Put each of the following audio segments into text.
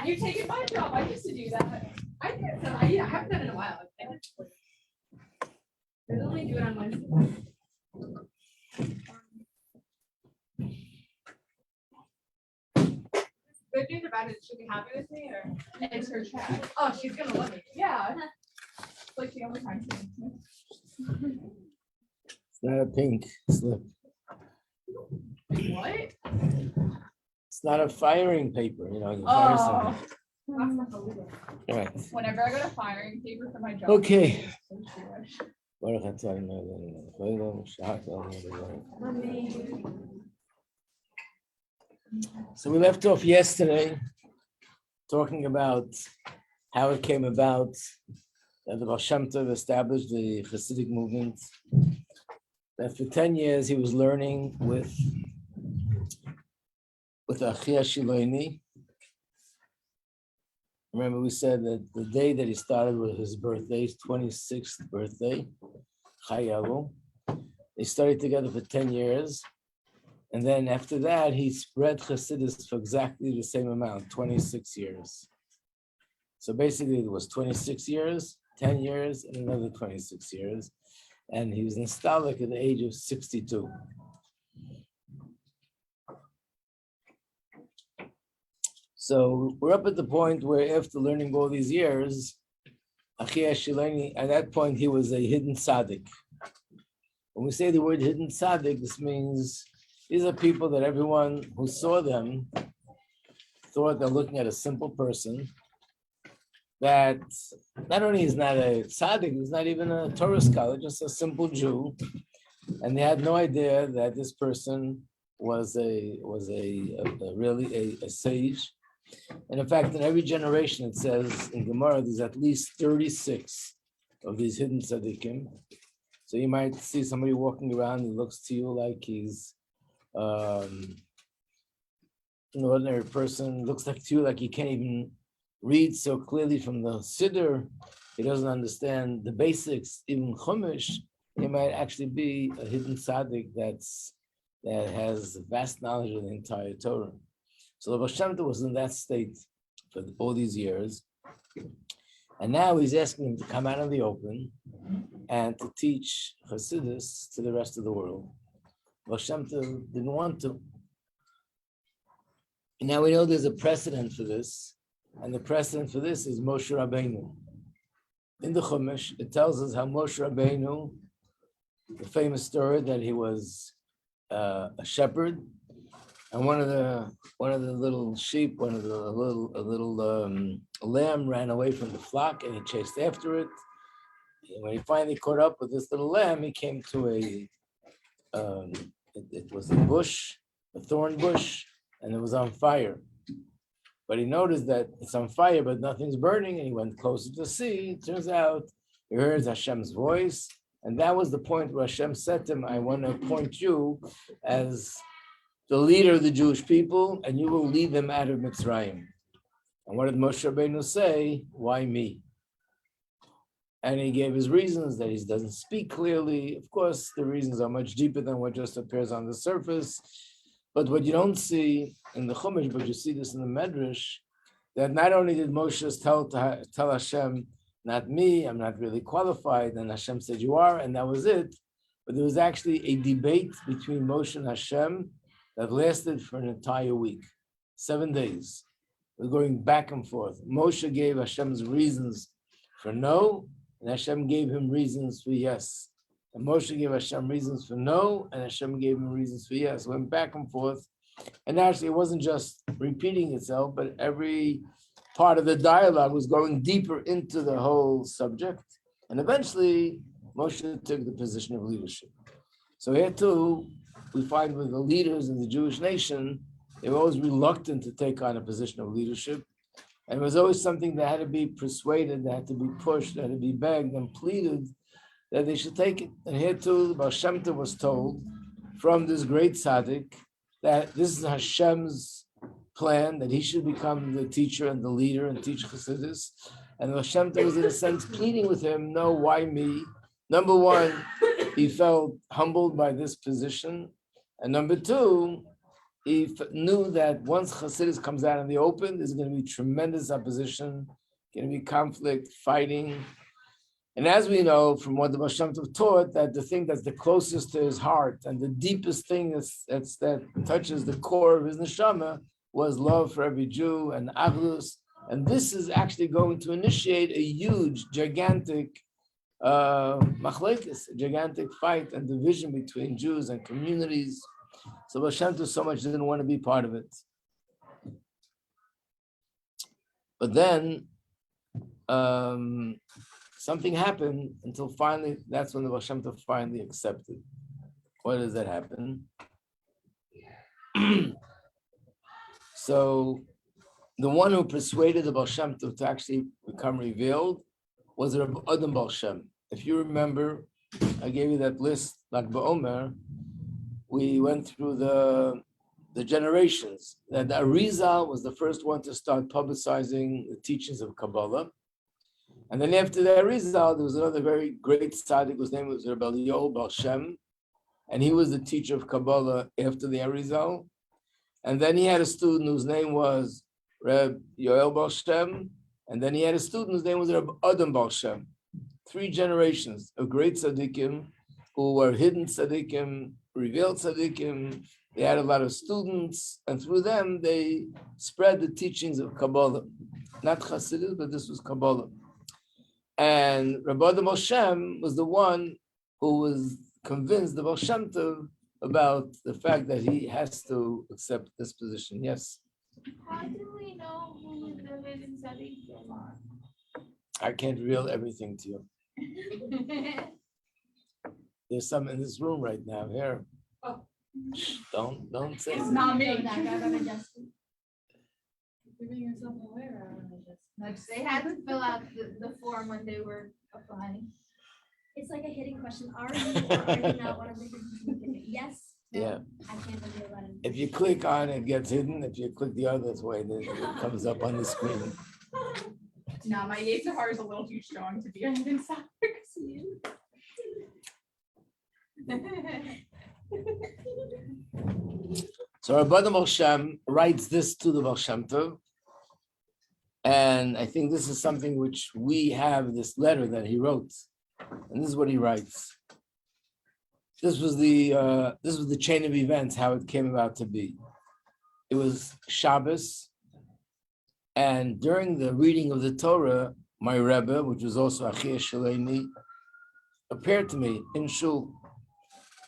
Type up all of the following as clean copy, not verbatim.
You're taking my job. I used to do that. I haven't done it in a while. I only do it on Wednesday. Good news about it, she'll be happy with me, or it's her chat. Oh, she's gonna love it. Yeah. Like the only time. It's not a pink slip. What? It's not a firing paper, you know. You fire someone. That's not illegal. Right. Whenever I go to firing paper for my job. Okay. it's so Jewish. So we left off yesterday talking about how it came about that the Baal Shem Tov established the Hasidic movement. That for 10 years he was learning with Achia Shiloini. Remember, we said that the day that he started was his birthday, his 26th birthday, Chayavu. They studied together for 10 years. And then after that, he spread Chassidus for exactly the same amount, 26 years. So basically, it was 26 years, 10 years, and another 26 years. And he was nostalgic at the age of 62. So we're up at the point where after learning all these years, Achia Shileni, at that point, he was a hidden tzaddik. When we say the word hidden tzaddik, this means these are people that everyone who saw them thought they're looking at a simple person that not only is not a tzaddik, he's not even a Torah scholar, just a simple Jew. And they had no idea that this person was really a sage. And in fact, in every generation, it says in Gemara, there's at least 36 of these hidden tzaddikim. So you might see somebody walking around and looks to you like he's an ordinary person, looks like to you like he can't even read so clearly from the Siddur. He doesn't understand the basics, even Chumash. He might actually be a hidden tzaddik that has vast knowledge of the entire Torah. So the Baal Shem Tov was in that state for all these years. And now he's asking him to come out in the open and to teach Hasidus to the rest of the world. Baal Shem Tov didn't want to. And now we know there's a precedent for this. And the precedent for this is Moshe Rabbeinu. In the Chumash, it tells us how Moshe Rabbeinu, the famous story that he was a shepherd, and one of the little sheep, a little lamb ran away from the flock, and he chased after it. And when he finally caught up with this little lamb, he came to it was a bush, a thorn bush, and it was on fire. But he noticed that it's on fire, but nothing's burning, and he went closer to see. It turns out he heard Hashem's voice, and that was the point where Hashem said to him, I want to appoint you as the leader of the Jewish people, and you will lead them out of Mitzrayim. And what did Moshe Rabbeinu say? Why me? And he gave his reasons that he doesn't speak clearly. Of course, the reasons are much deeper than what just appears on the surface. But what you don't see in the Chumash, but you see this in the Medrash, that not only did Moshe tell Hashem, not me, I'm not really qualified, and Hashem said, you are, and that was it. But there was actually a debate between Moshe and Hashem that lasted for an entire week, 7 days. We're going back and forth. Moshe gave Hashem's reasons for no, and Hashem gave him reasons for yes. And Moshe gave Hashem reasons for no, and Hashem gave him reasons for yes. Went back and forth. And actually, it wasn't just repeating itself, but every part of the dialogue was going deeper into the whole subject. And eventually, Moshe took the position of leadership. So here too, we find with the leaders in the Jewish nation, they were always reluctant to take on a position of leadership. And it was always something that had to be persuaded, that had to be pushed, that had to be begged and pleaded that they should take it. And here too, the Baal Shem Tov was told from this great tzaddik that this is Hashem's plan, that he should become the teacher and the leader and teach Chassidus. And the Baal Shem Tov was in a sense pleading with him, no, why me? Number one, he felt humbled by this position. And number two, he knew that once Hasidus comes out in the open, there's going to be tremendous opposition, going to be conflict, fighting. And as we know from what the Baal Shem Tov taught, that the thing that's the closest to his heart and the deepest thing that touches the core of his neshama was love for every Jew and Achdus. And this is actually going to initiate a huge, gigantic machlekes, a gigantic fight and division between Jews and communities. So Baal Shem Tov so much didn't want to be part of it. But then something happened until finally, that's when the Baal Shem Tov finally accepted. Why does that happen? So the one who persuaded the Baal Shem Tov to actually become revealed was Rabbi Adam Baal Shem. If you remember, I gave you that list, like Ba'omer, we went through the generations. That the Arizal was the first one to start publicizing the teachings of Kabbalah. And then after the Arizal, there was another very great tzaddik whose name was Rabbi Yoel Baal Shem, and he was the teacher of Kabbalah after the Arizal. And then he had a student whose name was Rabbi Yoel Baal Shem, and then he had a student whose name was Rabbi Adam Baal Shem. 3 generations of great tzaddikim who were hidden tzaddikim, revealed tzaddikim. They had a lot of students, and through them they spread the teachings of Kabbalah. Not Chassidus, but this was Kabbalah. And Rabbi Adam Baal Shem was the one who was convinced the Baal Shem Tov about the fact that he has to accept this position. Yes? How do we know who is the hidden tzaddikim are? I can't reveal everything to you. There's some in this room right now. Here. Oh. Shh, don't say It's it. not me. Giving yourself aware. They had to fill out the form when they were applying. It's like a hidden question. Are you or are you not one of the hidden tzaddikim? Yes. No, Yeah. I can't reveal that. If you click on it, it gets hidden. If you click the other way, then it comes up on the screen. No, my Yitzhar is a little too strong to be a hidden tzaddik. So Rabbi Adam Baal Shem writes this to the Baal Shem Tov, and I think this is something which we have, this letter that he wrote, and this is what he writes. This was the chain of events, how it came about to be. It was Shabbos, and during the reading of the Torah, my Rebbe, which was also Achia Shaleni, appeared to me in Shul.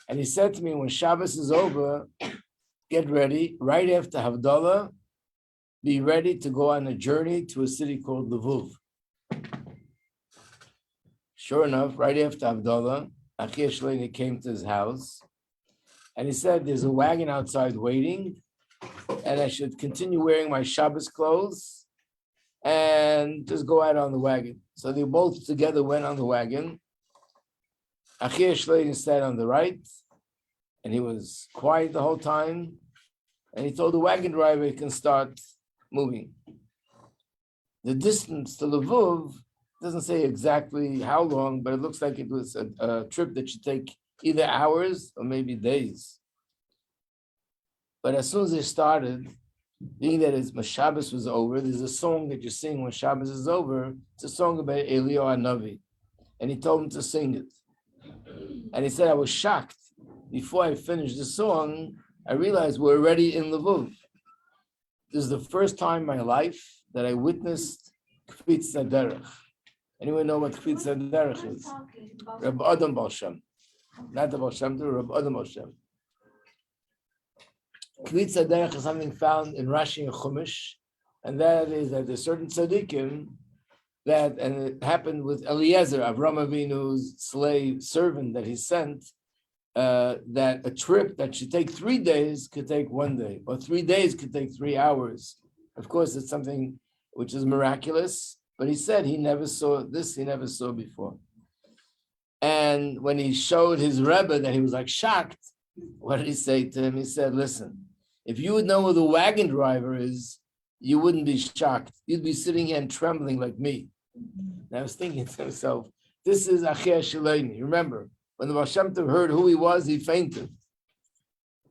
And he said to me, when Shabbos is over, get ready, right after Havdalah, be ready to go on a journey to a city called Lviv. Sure enough, right after Havdalah, Achia Shaleni came to his house, and he said, there's a wagon outside waiting, and I should continue wearing my Shabbos clothes and just go out on the wagon. So they both together went on the wagon. Achia Shaleni sat on the right, and he was quiet the whole time. And he told the wagon driver he can start moving. The distance to Lviv doesn't say exactly how long, but it looks like it was a trip that should take either hours or maybe days. But as soon as they started, being that his Shabbos was over, there's a song that you sing when Shabbos is over. It's a song about Eliyahu Hanavi, and he told him to sing it. And he said, I was shocked. Before I finished the song, I realized we're already in Lviv. This is the first time in my life that I witnessed Kfitz Derech. Anyone know what Kfitz Derech is? Rabbi Adam Baal Shem. Not the Baal Shem, Rabbi Adam Baal Shem. Kfitz Derech is something found in Rashi and Chumash, and that is that there's certain tzaddikim that, and it happened with Eliezer, Avram Avinu's slave servant that he sent, that a trip that should take 3 days could take 1 day, or 3 days could take 3 hours. Of course, it's something which is miraculous, but he said he never saw this, he never saw before. And when he showed his Rebbe that he was like shocked, what did he say to him? He said, listen, if you would know who the wagon driver is, you wouldn't be shocked. You'd be sitting here and trembling like me. And I was thinking to myself, this is Achia Shaleni. Remember, when the Baal Shem Tov heard who he was, he fainted.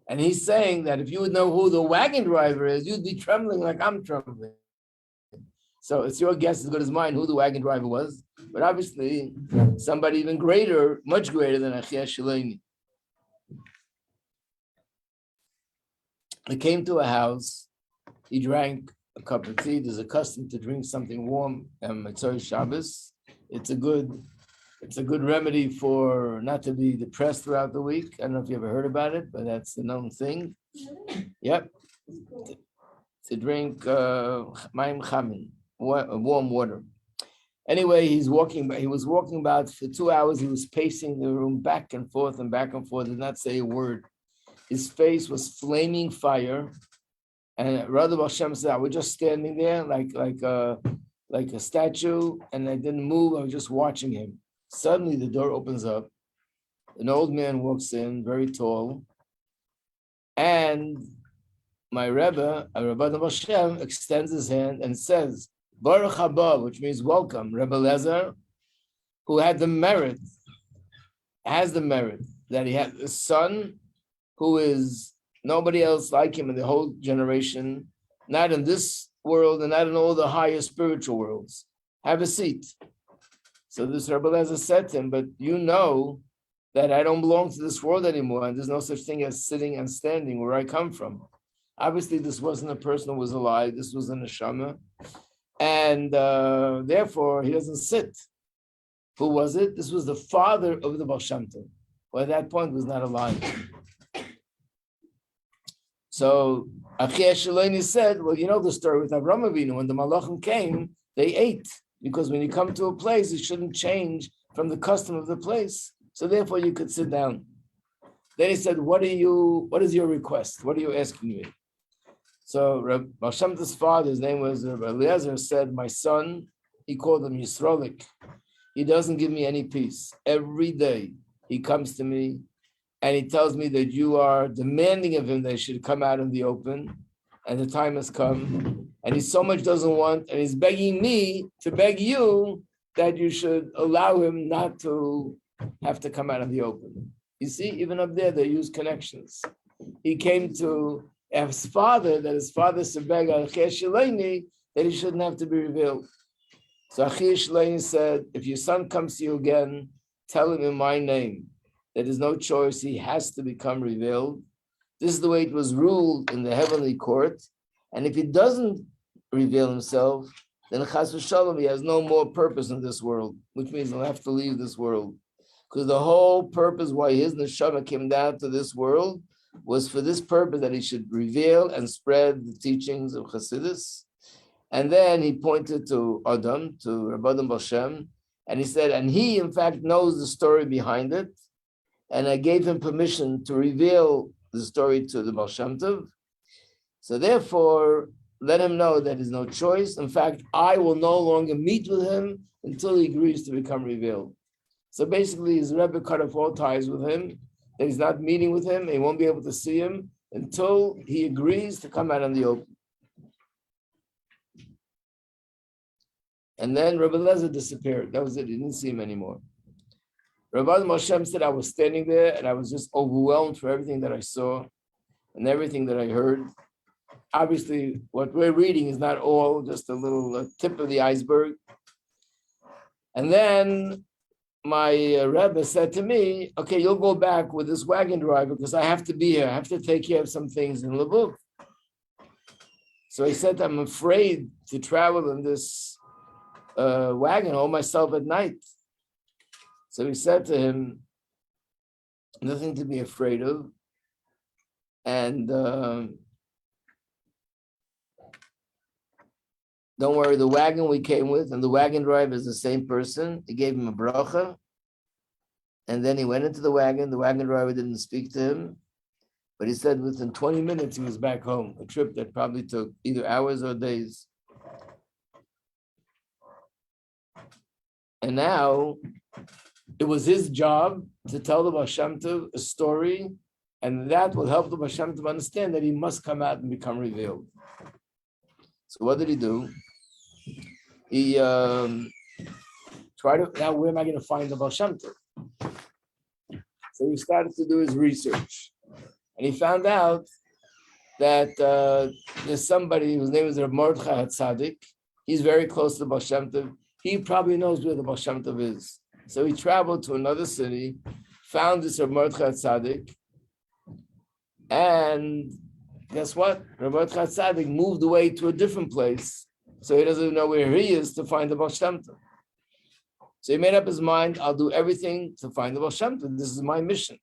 And he's saying that if you would know who the wagon driver is, you'd be trembling like I'm trembling. So it's your guess as good as mine who the wagon driver was. But obviously, somebody even greater, much greater than Achia Shaleni. He came to a house. He drank a cup of tea. There's a custom to drink something warm on Motzei Shabbos. It's a good remedy for not to be depressed throughout the week. I don't know if you ever heard about it, but that's the known thing. Yep. To drink Maim Chamin, warm water. Anyway, he was walking about for 2 hours. He was pacing the room back and forth, did not say a word. His face was flaming fire. And Rabbi Hashem said, I was just standing there like a statue, and I didn't move. I was just watching him. Suddenly the door opens up. An old man walks in, very tall. And my Rebbe, Rabbi Hashem, extends his hand and says, Baruch haba, which means welcome. Rebbe Lezer, who has the merit that he had a son who is nobody else like him in the whole generation, not in this world and not in all the higher spiritual worlds. Have a seat. So this Rebbe Lezer said to him, but you know that I don't belong to this world anymore, and there's no such thing as sitting and standing where I come from. Obviously, this wasn't a person who was alive. This was a neshama. And therefore, he doesn't sit. Who was it? This was the father of the Baal Shem Tov, who at that point was not alive. So Achia Shaleni said, well, you know the story with Avraham Avinu. When the Malachim came, they ate. Because when you come to a place, it shouldn't change from the custom of the place. So therefore, you could sit down. Then he said, what is your request? What are you asking me? So Rabbi Baal Shem Tov's father, his name was Rabbi Eliezer, said, my son, he called him Yisrolik. He doesn't give me any peace. Every day he comes to me and he tells me that you are demanding of him that he should come out in the open, and the time has come. And he so much doesn't want, and he's begging me to beg you that you should allow him not to have to come out in the open. You see, even up there, they use connections. He came to his father, that his father said, beg Achia Shaleni, that he shouldn't have to be revealed. So Achia Shaleni said, if your son comes to you again, tell him in my name that there's no choice, he has to become revealed. This is the way it was ruled in the heavenly court. And if he doesn't reveal himself, then Chas v'Shalom, he has no more purpose in this world, which means he'll have to leave this world. Because the whole purpose why his neshama came down to this world was for this purpose, that he should reveal and spread the teachings of Chassidus. And then he pointed to Adam, to Rabbi Adam Baal Shem, and he said, and he in fact knows the story behind it, and I gave him permission to reveal the story to the Baal Shem Tov. So therefore, let him know that there's no choice. In fact, I will no longer meet with him until he agrees to become revealed. So basically, his Rebbe cut off all ties with him, that he's not meeting with him, he won't be able to see him until he agrees to come out in the open. And then Rabbi Lezer disappeared. That was it. He didn't see him anymore. Rabbi Moshe said, I was standing there and I was just overwhelmed for everything that I saw and everything that I heard. Obviously, what we're reading is not all, just a little tip of the iceberg. And then my Rebbe said to me, okay, you'll go back with this wagon driver because I have to be here. I have to take care of some things in Lubuk. So he said, I'm afraid to travel in this wagon all myself at night. So he said to him, nothing to be afraid of. And don't worry, the wagon we came with and the wagon driver is the same person. He gave him a bracha. And then he went into the wagon. The wagon driver didn't speak to him. But he said within 20 minutes, he was back home. A trip that probably took either hours or days. And now, it was his job to tell the Baal Shem Tov a story, and that will help the Baal Shem Tov understand that he must come out and become revealed. So what did he do? He tried to, now where am I going to find the Baal Shem Tov? So he started to do his research. And he found out that there's somebody whose name is Reb Mordechai Tzaddik. He's very close to the Baal Shem Tov. He probably knows where the Baal Shem Tov is. So he traveled to another city, found this Reb Mordechai Tzaddik, and guess what? Reb Mordechai Tzaddik moved away to a different place, so he doesn't know where he is to find the Baal Shem Tov. So he made up his mind, I'll do everything to find the Baal Shem Tov. This is my mission.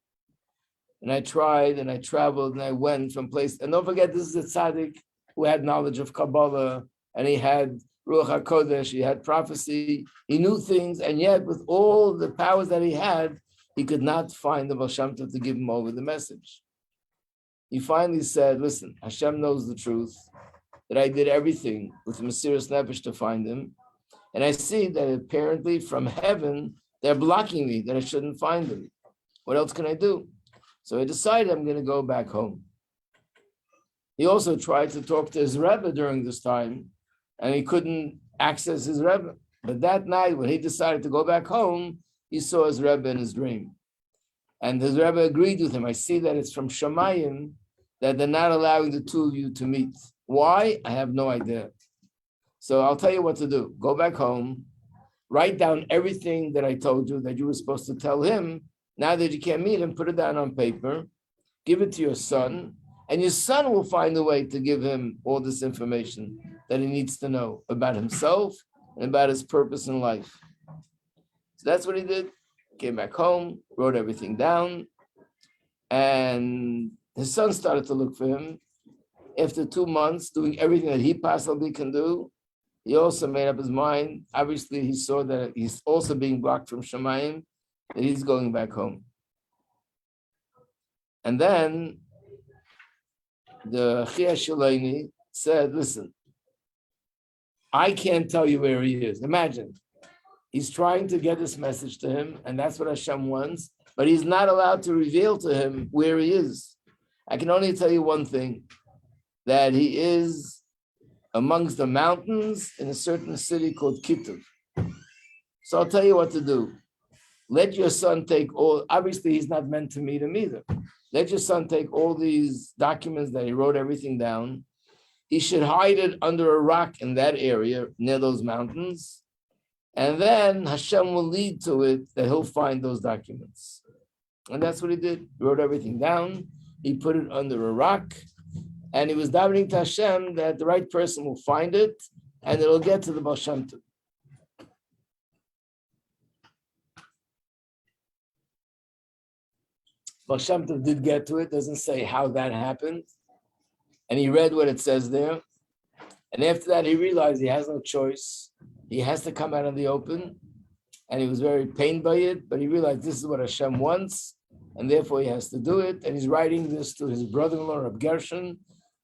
And I tried, and I traveled, and I went from place. And don't forget, this is a tzaddik who had knowledge of Kabbalah, and he had Ruach HaKodesh, he had prophecy, he knew things, and yet with all the powers that he had, he could not find the Baal Shem Tov to give him over the message. He finally said, listen, Hashem knows the truth, that I did everything with Mesiras Nefesh to find him, and I see that apparently from heaven, they're blocking me, that I shouldn't find him. What else can I do? So he decided I'm going to go back home. He also tried to talk to his Rebbe during this time, and he couldn't access his Rebbe. But that night, when he decided to go back home, he saw his Rebbe in his dream. And his Rebbe agreed with him. I see that it's from Shamayim that they're not allowing the two of you to meet. Why? I have no idea. So I'll tell you what to do. Go back home, write down everything that I told you that you were supposed to tell him. Now that you can't meet him, put it down on paper, give it to your son, and your son will find a way to give him all this information that he needs to know about himself and about his purpose in life. So that's what he did. Came back home, wrote everything down, and his son started to look for him. After 2 months, doing everything that he possibly can do, he also made up his mind. Obviously, he saw that he's also being blocked from Shemayim, that he's going back home. And then the Chia Shiloni said, listen, I can't tell you where he is. Imagine, he's trying to get this message to him, and that's what Hashem wants, but he's not allowed to reveal to him where he is. I can only tell you one thing, that he is amongst the mountains in a certain city called Kituv. So I'll tell you what to do. Let your son take all, obviously he's not meant to meet him either. Let your son take all these documents that he wrote everything down. He should hide it under a rock in that area near those mountains. And then Hashem will lead to it that he'll find those documents. And that's what he did. He wrote everything down. He put it under a rock. And he was davening to Hashem that the right person will find it and it'll get to the Baal Shem Tov. Baal Shem Tov did get to it, doesn't say how that happened. And he read what it says there. And after that, he realized he has no choice. He has to come out in the open. And he was very pained by it, but he realized this is what Hashem wants, and therefore he has to do it. And he's writing this to his brother-in-law, Reb Gershon,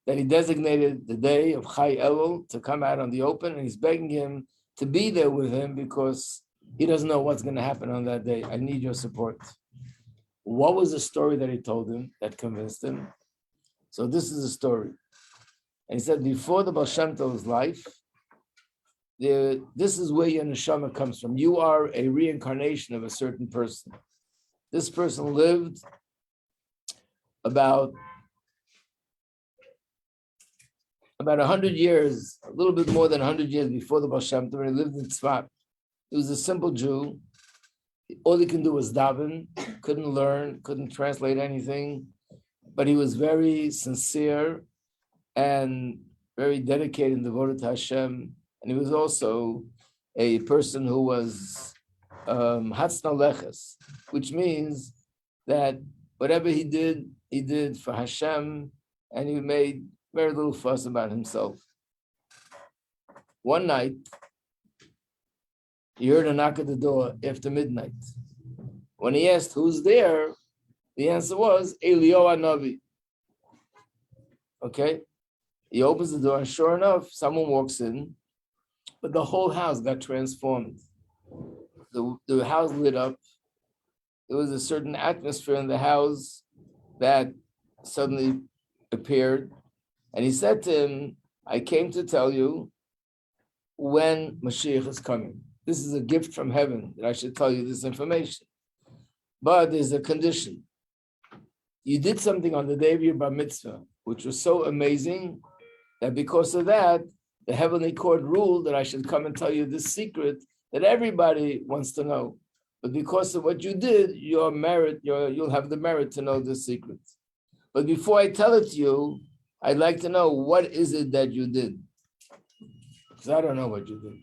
that he designated the day of Chai Elul to come out on the open, and he's begging him to be there with him because he doesn't know what's going to happen on that day. I need your support. What was the story that he told him that convinced him? So this is the story. And he said, before the Baal Shem Tov's life, this is where your neshama comes from. You are a reincarnation of a certain person. This person lived about 100 years, a little bit more than 100 years before the Baal Shem Tov. He lived in Tzfat. He was a simple Jew. All he can do was daven, couldn't learn, couldn't translate anything, but he was very sincere and very dedicated and devoted to Hashem. And he was also a person who was Hatzna Leches, which means that whatever he did for Hashem, and he made very little fuss about himself. One night, he heard a knock at the door after midnight. When he asked who's there, the answer was Eliyahu Hanavi. Okay? He opens the door, and sure enough, someone walks in, but the whole house got transformed. The house lit up. There was a certain atmosphere in the house that suddenly appeared. And he said to him, I came to tell you when Mashiach is coming. This is a gift from heaven that I should tell you this information. But there's a condition. you did something on the day of your bar mitzvah, which was so amazing that because of that, the heavenly court ruled that I should come and tell you this secret that everybody wants to know. But because of what you did, you'll have the merit to know this secret. But before I tell it to you, I'd like to know, what is it that you did? Because I don't know what you did.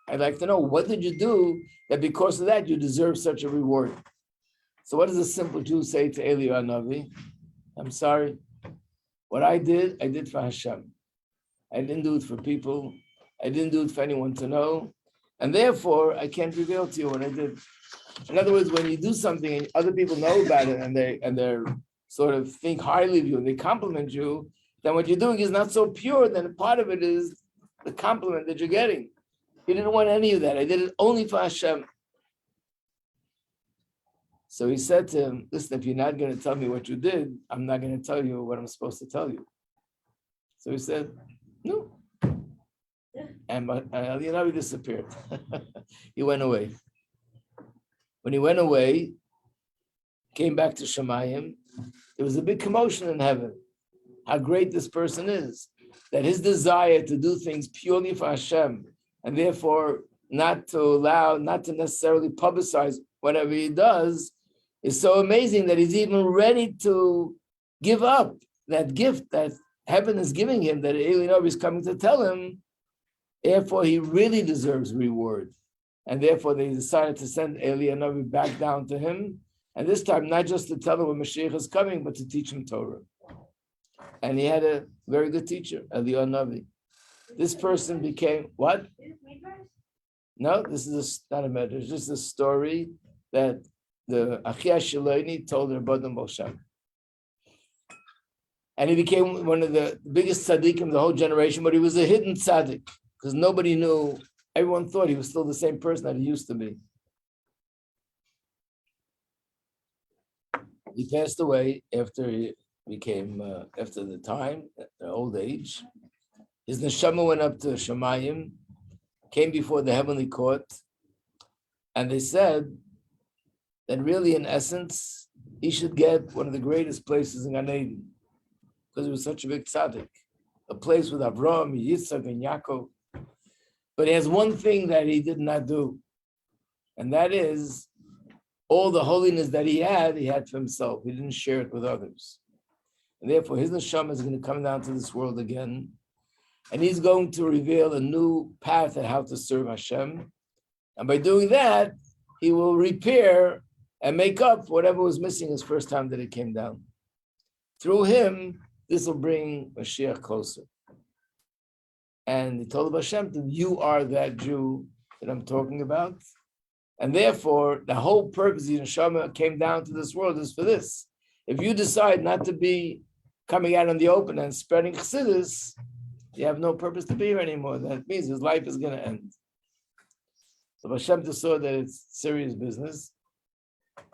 I'd like to know, what did you do that because of that you deserve such a reward? So what does a simple Jew say to Eliyahu Navi? I'm sorry. What I did for Hashem. I didn't do it for people. I didn't do it for anyone to know. And therefore, I can't reveal to you what I did. In other words, when you do something and other people know about it and they're sort of think highly of you and they compliment you, then what you're doing is not so pure, then part of it is the compliment that you're getting. He didn't want any of that. I did it only for Hashem. So he said to him, listen, if you're not going to tell me what you did, I'm not going to tell you what I'm supposed to tell you. So he said, no. And he disappeared. He went away. When he went away, came back to Shemayim, there was a big commotion in heaven. How great this person is. That his desire to do things purely for Hashem, and therefore not to necessarily publicize whatever he does, is so amazing that he's even ready to give up that gift that heaven is giving him, that Eliyahu is coming to tell him. Therefore, he really deserves reward. And therefore, they decided to send Eliyahu back down to him. And this time, not just to tell him when Mashiach is coming, but to teach him Torah. And he had a very good teacher, Eliyahu Navi. This person became, what? No, this is not a matter. It's just a story that the Achia Shiloni told her Bodam Bolsham. And he became one of the biggest tzaddikim of the whole generation, but he was a hidden tzaddik because nobody knew. Everyone thought he was still the same person that he used to be. He passed away after he became, after the time, the old age. His neshama went up to Shemayim, came before the heavenly court, and they said that really, in essence, he should get one of the greatest places in Gan Eden, because he was such a big tzaddik, a place with Avraham, Yitzchak, and Yaakov. But he has one thing that he did not do, and that is all the holiness that he had for himself. He didn't share it with others. And therefore, his neshama is going to come down to this world again, and he's going to reveal a new path at how to serve Hashem. And by doing that, he will repair and make up whatever was missing his first time that it came down. Through him, this will bring Mashiach closer. And he told Hashem, you are that Jew that I'm talking about. And therefore, the whole purpose of the neshama came down to this world is for this. If you decide not to be coming out in the open and spreading chassidus, you have no purpose to be here anymore. That means his life is going to end. So Hashem saw that it's serious business,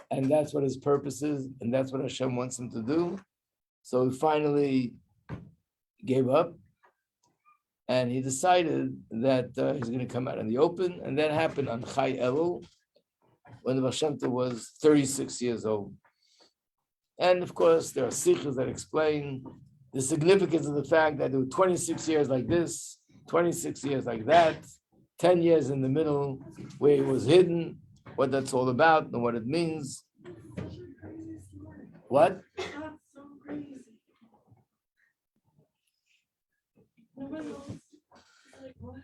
and that's what his purpose is, and that's what Hashem wants him to do. So he finally gave up, and he decided that he's going to come out in the open, and that happened on Chai Elul, when the Baal Shem Tov was 36 years old. And of course, there are sikhs that explain the significance of the fact that there were 26 years like this, 26 years like that, 10 years in the middle where it was hidden, what that's all about and what it means. What? That's so crazy. Nobody else is like, what?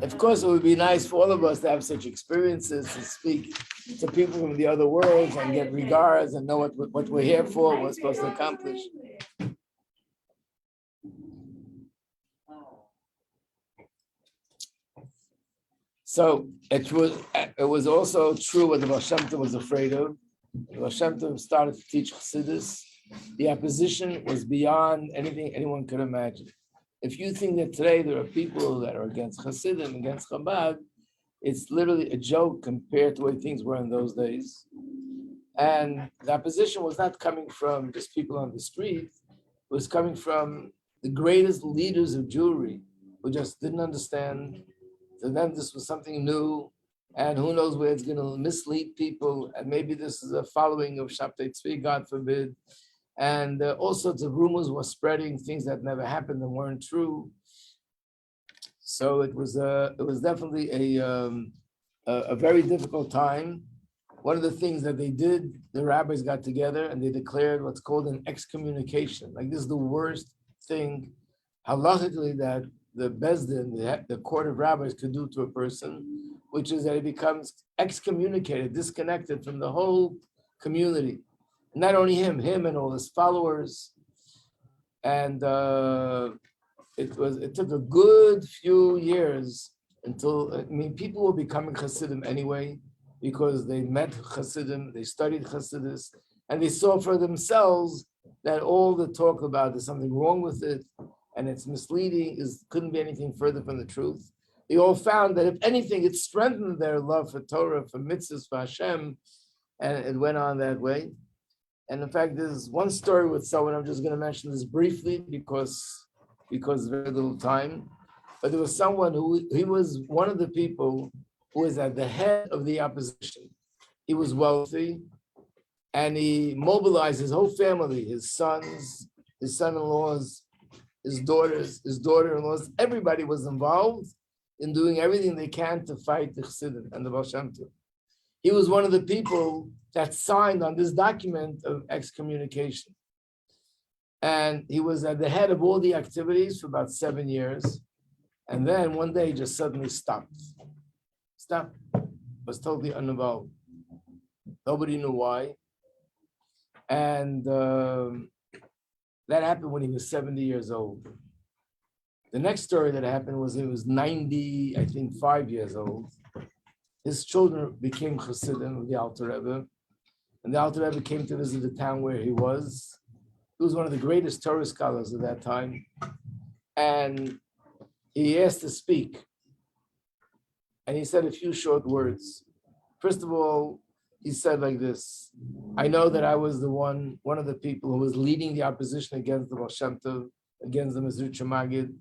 Of course, it would be nice for all of us to have such experiences, to speak to people from the other worlds and get regards and know what we're here for, what we're supposed to accomplish. So it was also true what the Baal Shem Tov was afraid of. The Baal Shem Tov started to teach Chassidus. The opposition was beyond anything anyone could imagine. If you think that today there are people that are against Chassidim, against Chabad, it's literally a joke compared to the way things were in those days. And the opposition was not coming from just people on the street. It was coming from the greatest leaders of Jewry who just didn't understand. To them, this was something new, and who knows where it's going to mislead people, and maybe this is a following of Shabtai Tzvi, God forbid, and all sorts of rumors were spreading, things that never happened and weren't true. So it was definitely a very difficult time. One of the things that they did, the rabbis got together and they declared what's called an excommunication. Like, this is the worst thing halachically that the Bezdin, the court of rabbis, could do to a person, which is that he becomes excommunicated, disconnected from the whole community. Not only him and all his followers. And it took a good few years until, people were becoming Hasidim anyway, because they met Hasidim, they studied Hasidus, and they saw for themselves that all the talk about there's something wrong with it, and it's misleading, couldn't be anything further from the truth. They all found that if anything, it strengthened their love for Torah, for mitzvahs, for Hashem, and it went on that way. And in fact, there's one story with someone, I'm just going to mention this briefly because very little time. But there was someone he was one of the people who was at the head of the opposition. He was wealthy, and he mobilized his whole family, his sons, his son-in-laws, his daughters, his daughter-in-laws. Everybody was involved in doing everything they can to fight the Chassidim and the Baal Shem Tov. He was one of the people that signed on this document of excommunication. And he was at the head of all the activities for about 7 years. And then one day he just suddenly stopped. Was totally uninvolved. Nobody knew why. And that happened when he was 70 years old. The next story that happened was he was 90, I think 5 years old. His children became Chassidim of the Alter Rebbe. And the Alter Rebbe came to visit the town where he was. He was one of the greatest Torah scholars of that time. And he asked to speak. And he said a few short words. First of all, he said like this: I know that I was one of the people who was leading the opposition against the Baal Shem Tov, against the Mezritcha Magid.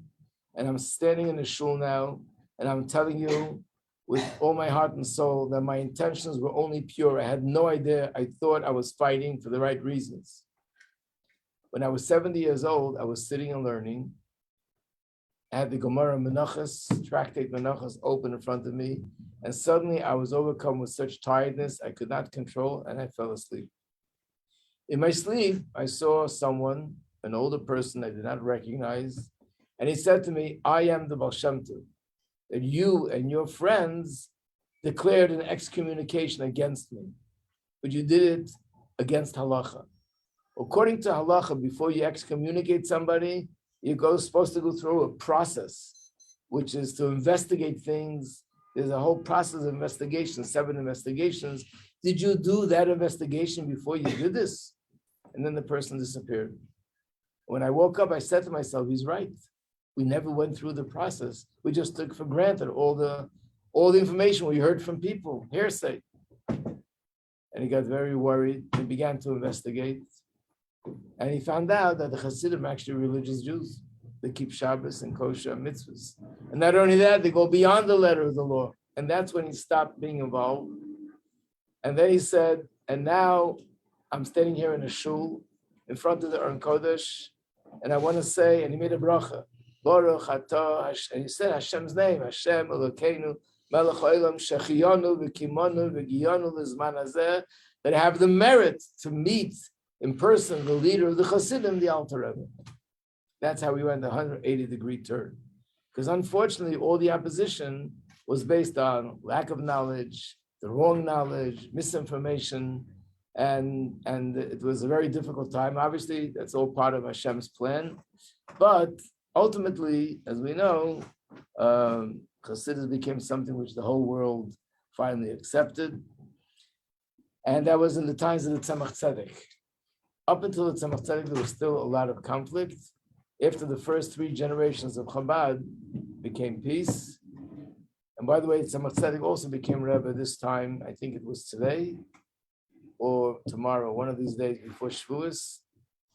And I'm standing in the shul now, and I'm telling you with all my heart and soul that my intentions were only pure. I had no idea. I thought I was fighting for the right reasons. When I was 70 years old, I was sitting and learning. I had the Gemara Menachos, Tractate Menachos, open in front of me, and suddenly I was overcome with such tiredness I could not control, and I fell asleep. In my sleep, I saw someone, an older person I did not recognize, and he said to me, I am the Baal Shem Tov, that you and your friends declared an excommunication against me, but you did it against halacha. According to halacha, before you excommunicate somebody, you're supposed to go through a process, which is to investigate things. There's a whole process of investigation, 7 investigations. Did you do that investigation before you did this? And then the person disappeared. When I woke up, I said to myself, he's right. We never went through the process. We just took for granted all the information we heard from people, hearsay. And he got very worried. He began to investigate. And he found out that the Hasidim are actually religious Jews. They keep Shabbos and kosher and mitzvahs. And not only that, they go beyond the letter of the law. And that's when he stopped being involved. And then he said, and now I'm standing here in a shul in front of the Aron Kodesh, and I want to say, and he made a bracha, Baruch Atah, and he said Hashem's name, Hashem Elokeinu, Melech Haolam, Shechiyanu, V'kimanu, V'giyanu, L'zman hazeh, that I have the merit to meet in person the leader of the Hasidim, the Alter Rebbe. That's how we went a 180-degree turn. Because unfortunately, all the opposition was based on lack of knowledge, the wrong knowledge, misinformation, and it was a very difficult time. Obviously, that's all part of Hashem's plan. But ultimately, as we know, Chassidus became something which the whole world finally accepted. And that was in the times of the Tzemach Tzedek. Up until the Tzemach Tzedek, there was still a lot of conflict. After the first 3 generations of Chabad became peace. And by the way, Tzemach Tzedek also became Rebbe this time, I think it was today or tomorrow, one of these days before Shavuos,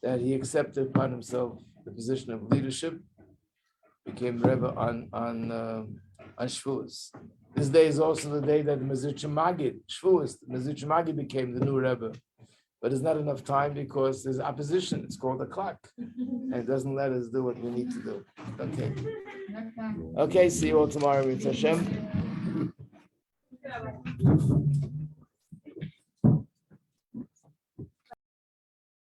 that he accepted upon himself the position of leadership, became Rebbe on Shavuos. This day is also the day that the Mezritcher Magid, Shavuos, the Mezritcher Magid became the new Rebbe. But there's not enough time because there's opposition. It's called the clock. And it doesn't let us do what we need to do. Okay. Okay, see you all tomorrow with Hashem. Yeah.